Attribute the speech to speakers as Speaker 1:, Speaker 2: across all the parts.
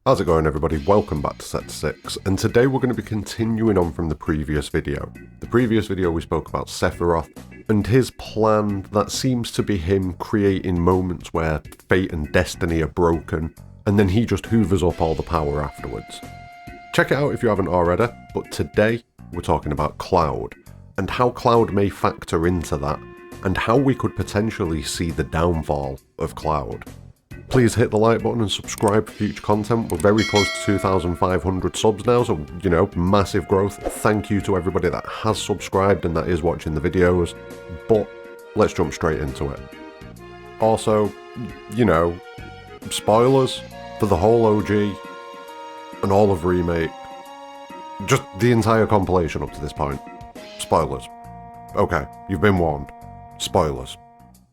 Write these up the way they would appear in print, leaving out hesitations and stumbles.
Speaker 1: How's it going, everybody? Welcome back to Set 6, and today we're going to be continuing on from the previous video. The previous video we spoke about Sephiroth and his plan that seems to be him creating moments where fate and destiny are broken, and then he just hoovers up all the power afterwards. Check it out if you haven't already, but today we're talking about Cloud, and how Cloud may factor into that, and how we could potentially see the downfall of Cloud. Please hit the like button and subscribe for future content. We're very close to 2,500 subs now, so, massive growth. Thank you to everybody that has subscribed and that is watching the videos, but let's jump straight into it. Also, spoilers for the whole OG and all of Remake. Just the entire compilation up to this point. Spoilers. Okay, you've been warned. Spoilers.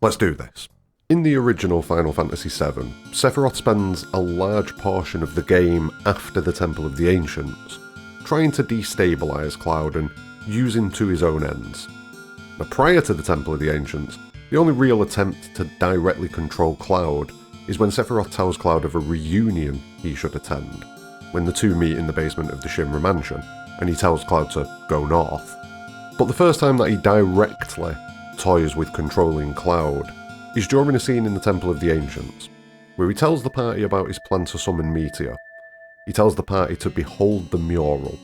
Speaker 1: Let's do this. In the original Final Fantasy VII, Sephiroth spends a large portion of the game after the Temple of the Ancients, trying to destabilise Cloud and use him to his own ends. Now, prior to the Temple of the Ancients, the only real attempt to directly control Cloud is when Sephiroth tells Cloud of a reunion he should attend, when the two meet in the basement of the Shinra mansion, and he tells Cloud to go north. But the first time that he directly toys with controlling Cloud is during a scene in the Temple of the Ancients, where he tells the party about his plan to summon Meteor. He tells the party to behold the mural,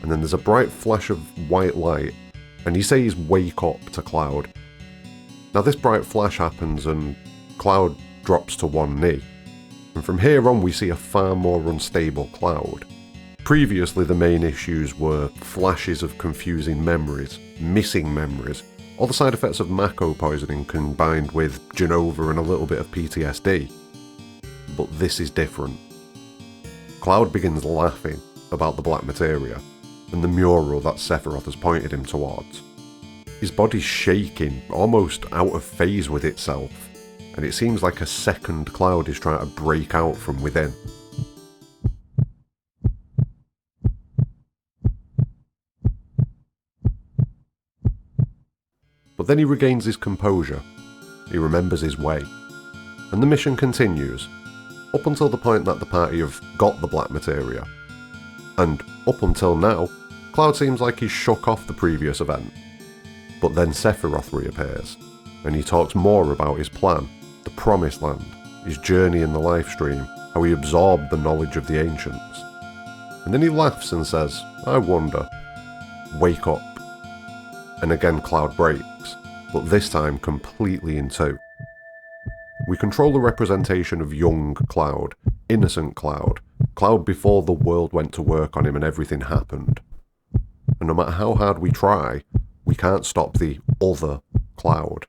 Speaker 1: and then there's a bright flash of white light, and he says wake up to Cloud. Now this bright flash happens and Cloud drops to one knee, and from here on we see a far more unstable Cloud. Previously the main issues were flashes of confusing memories, missing memories, all the side effects of Mako poisoning combined with Jenova and a little bit of PTSD. But this is different. Cloud begins laughing about the black materia and the mural that Sephiroth has pointed him towards. His body's shaking, almost out of phase with itself, and it seems like a second Cloud is trying to break out from within. But then he regains his composure, he remembers his way, and the mission continues, up until the point that the party have got the black materia. And up until now, Cloud seems like he's shook off the previous event. But then Sephiroth reappears, and he talks more about his plan, the Promised Land, his journey in the Lifestream, how he absorbed the knowledge of the Ancients. And then he laughs and says, I wonder, wake up. And again Cloud breaks, but this time completely in two. We control the representation of young Cloud, innocent Cloud, Cloud before the world went to work on him and everything happened. And no matter how hard we try, we can't stop the other Cloud,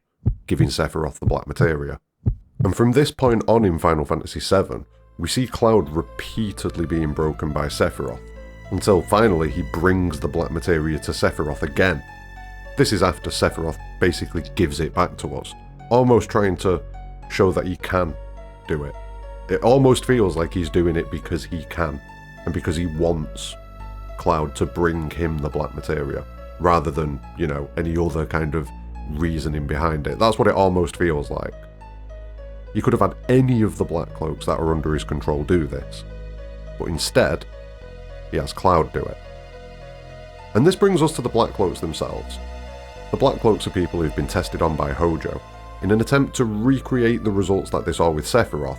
Speaker 1: giving Sephiroth the black materia. And from this point on in Final Fantasy VII, we see Cloud repeatedly being broken by Sephiroth, until finally he brings the black materia to Sephiroth again. This is after Sephiroth basically gives it back to us, almost trying to show that he can do it. It almost feels like he's doing it because he can, and because he wants Cloud to bring him the black materia, rather than, any other kind of reasoning behind it. That's what it almost feels like. He could have had any of the Black Cloaks that are under his control do this, but instead, he has Cloud do it. And this brings us to the Black Cloaks themselves. The Black Cloaks are people who've been tested on by Hojo, in an attempt to recreate the results that they saw with Sephiroth,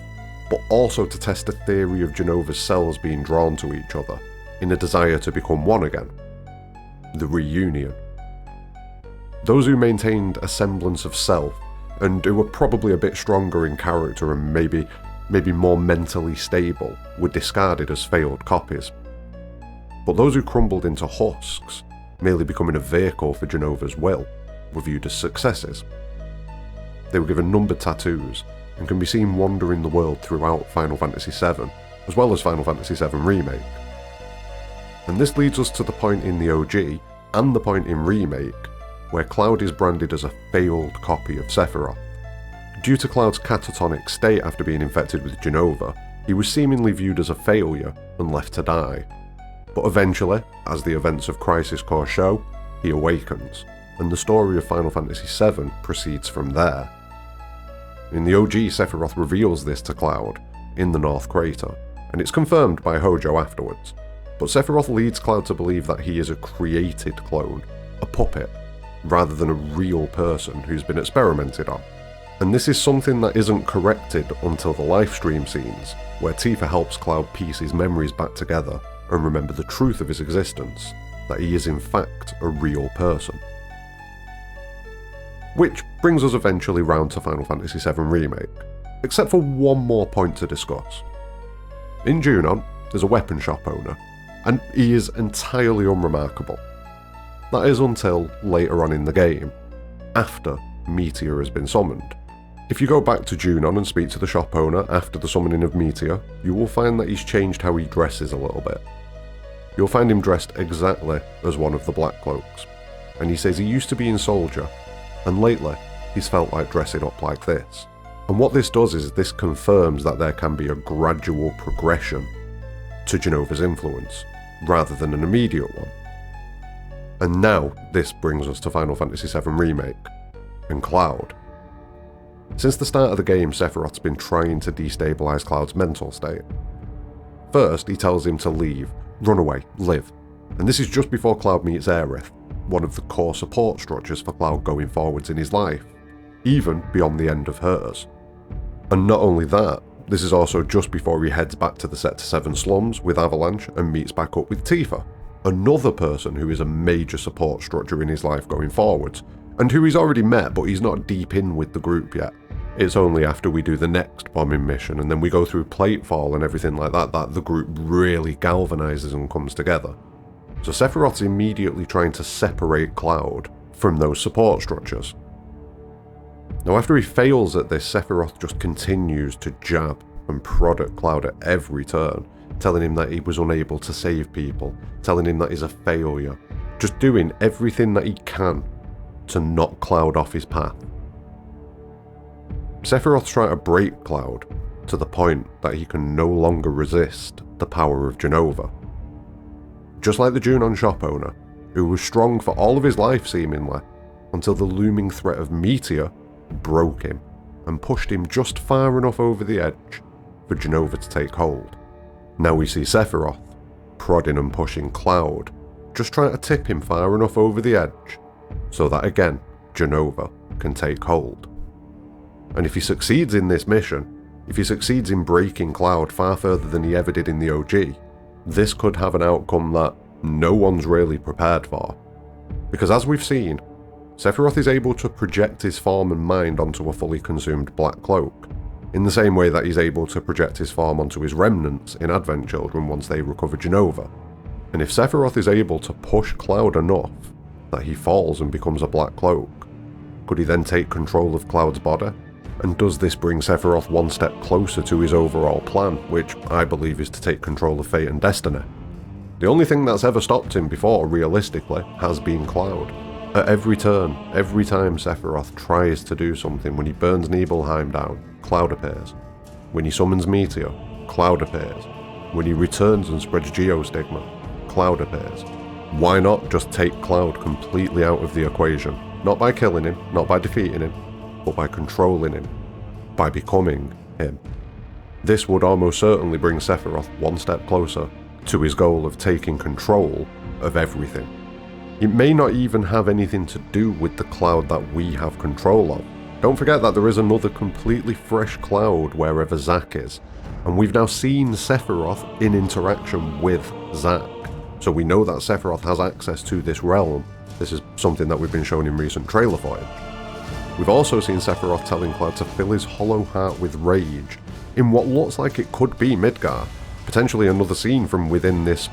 Speaker 1: but also to test a theory of Jenova's cells being drawn to each other, in a desire to become one again. The reunion. Those who maintained a semblance of self, and who were probably a bit stronger in character and maybe more mentally stable, were discarded as failed copies. But those who crumbled into husks, merely becoming a vehicle for Jenova's will, were viewed as successes. They were given numbered tattoos, and can be seen wandering the world throughout Final Fantasy VII, as well as Final Fantasy VII Remake. And this leads us to the point in the OG, and the point in Remake, where Cloud is branded as a failed copy of Sephiroth. Due to Cloud's catatonic state after being infected with Jenova, he was seemingly viewed as a failure and left to die. But eventually, as the events of Crisis Core show, he awakens, and the story of Final Fantasy VII proceeds from there. In the OG, Sephiroth reveals this to Cloud, in the North Crater, and it's confirmed by Hojo afterwards. But Sephiroth leads Cloud to believe that he is a created clone, a puppet, rather than a real person who's been experimented on. And this is something that isn't corrected until the livestream scenes, where Tifa helps Cloud piece his memories back together and remember the truth of his existence, that he is in fact a real person. Which brings us eventually round to Final Fantasy VII Remake, except for one more point to discuss. In Junon, there's a weapon shop owner, and he is entirely unremarkable. That is until later on in the game, after Meteor has been summoned. If you go back to Junon and speak to the shop owner after the summoning of Meteor, you will find that he's changed how he dresses a little bit. You'll find him dressed exactly as one of the Black Cloaks, and he says he used to be in Soldier, and lately he's felt like dressing up like this. And what this does is this confirms that there can be a gradual progression to Jenova's influence, rather than an immediate one. And now this brings us to Final Fantasy VII Remake, and Cloud. Since the start of the game, Sephiroth's been trying to destabilise Cloud's mental state. First, he tells him to leave, run away, live, and this is just before Cloud meets Aerith, one of the core support structures for Cloud going forwards in his life, even beyond the end of hers. And not only that, this is also just before he heads back to the Sector 7 slums with Avalanche and meets back up with Tifa, another person who is a major support structure in his life going forwards, and who he's already met but he's not deep in with the group yet. It's only after we do the next bombing mission and then we go through Platefall and everything like that that the group really galvanises and comes together. So Sephiroth's immediately trying to separate Cloud from those support structures. Now after he fails at this, Sephiroth just continues to jab and prod at Cloud at every turn, telling him that he was unable to save people, telling him that he's a failure, just doing everything that he can to knock Cloud off his path. Sephiroth's trying to break Cloud to the point that he can no longer resist the power of Jenova. Just like the Junon shop owner, who was strong for all of his life seemingly, until the looming threat of Meteor broke him and pushed him just far enough over the edge for Jenova to take hold. Now we see Sephiroth prodding and pushing Cloud, just trying to tip him far enough over the edge so that again Jenova can take hold. And if he succeeds in this mission, if he succeeds in breaking Cloud far further than he ever did in the OG, this could have an outcome that no one's really prepared for. Because as we've seen, Sephiroth is able to project his form and mind onto a fully consumed Black Cloak, in the same way that he's able to project his form onto his remnants in Advent Children once they recover Jenova. And if Sephiroth is able to push Cloud enough that he falls and becomes a Black Cloak, could he then take control of Cloud's body? And does this bring Sephiroth one step closer to his overall plan, which I believe is to take control of fate and destiny? The only thing that's ever stopped him before, realistically, has been Cloud. At every turn, every time Sephiroth tries to do something, when he burns Nibelheim down, Cloud appears. When he summons Meteor, Cloud appears. When he returns and spreads Geostigma, Cloud appears. Why not just take Cloud completely out of the equation? Not by killing him, not by defeating him, but by controlling him, by becoming him. This would almost certainly bring Sephiroth one step closer to his goal of taking control of everything. It may not even have anything to do with the Cloud that we have control of. Don't forget that there is another completely fresh Cloud wherever Zack is, and we've now seen Sephiroth in interaction with Zack, so we know that Sephiroth has access to this realm. This is something that we've been shown in recent trailer footage. We've also seen Sephiroth telling Cloud to fill his hollow heart with rage in what looks like it could be Midgar, potentially another scene from within this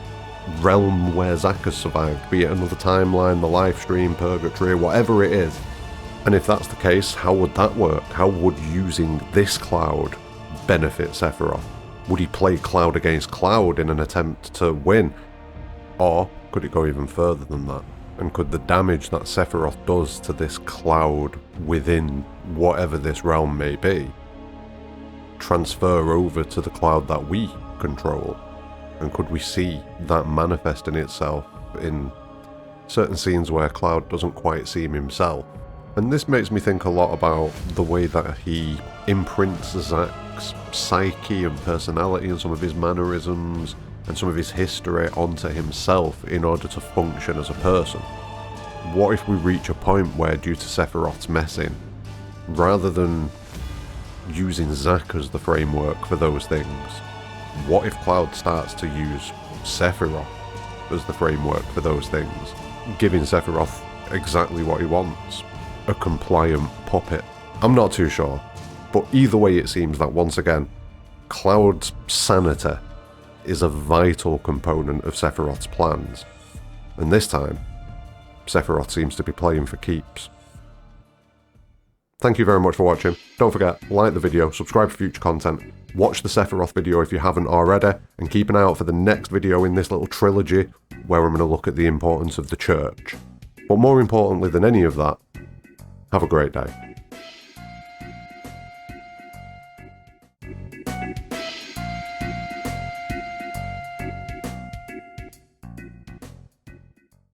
Speaker 1: realm where Zack has survived, be it another timeline, the live stream, purgatory, whatever it is. And if that's the case, how would that work? How would using this Cloud benefit Sephiroth? Would he play Cloud against Cloud in an attempt to win? Or could it go even further than that? And could the damage that Sephiroth does to this Cloud within whatever this realm may be transfer over to the Cloud that we control? And could we see that manifesting itself in certain scenes where Cloud doesn't quite seem himself, And this makes me think a lot about the way that he imprints Zack's psyche and personality and some of his mannerisms and some of his history onto himself in order to function as a person. What if we reach a point where, due to Sephiroth's messing, rather than using Zack as the framework for those things, what if Cloud starts to use Sephiroth as the framework for those things, giving Sephiroth exactly what he wants? A compliant puppet. I'm not too sure, but either way it seems that once again, Cloud's sanity is a vital component of Sephiroth's plans, and this time, Sephiroth seems to be playing for keeps. Thank you very much for watching. Don't forget, like the video, subscribe for future content, watch the Sephiroth video if you haven't already, and keep an eye out for the next video in this little trilogy where I'm going to look at the importance of the church. But more importantly than any of that, have a great day.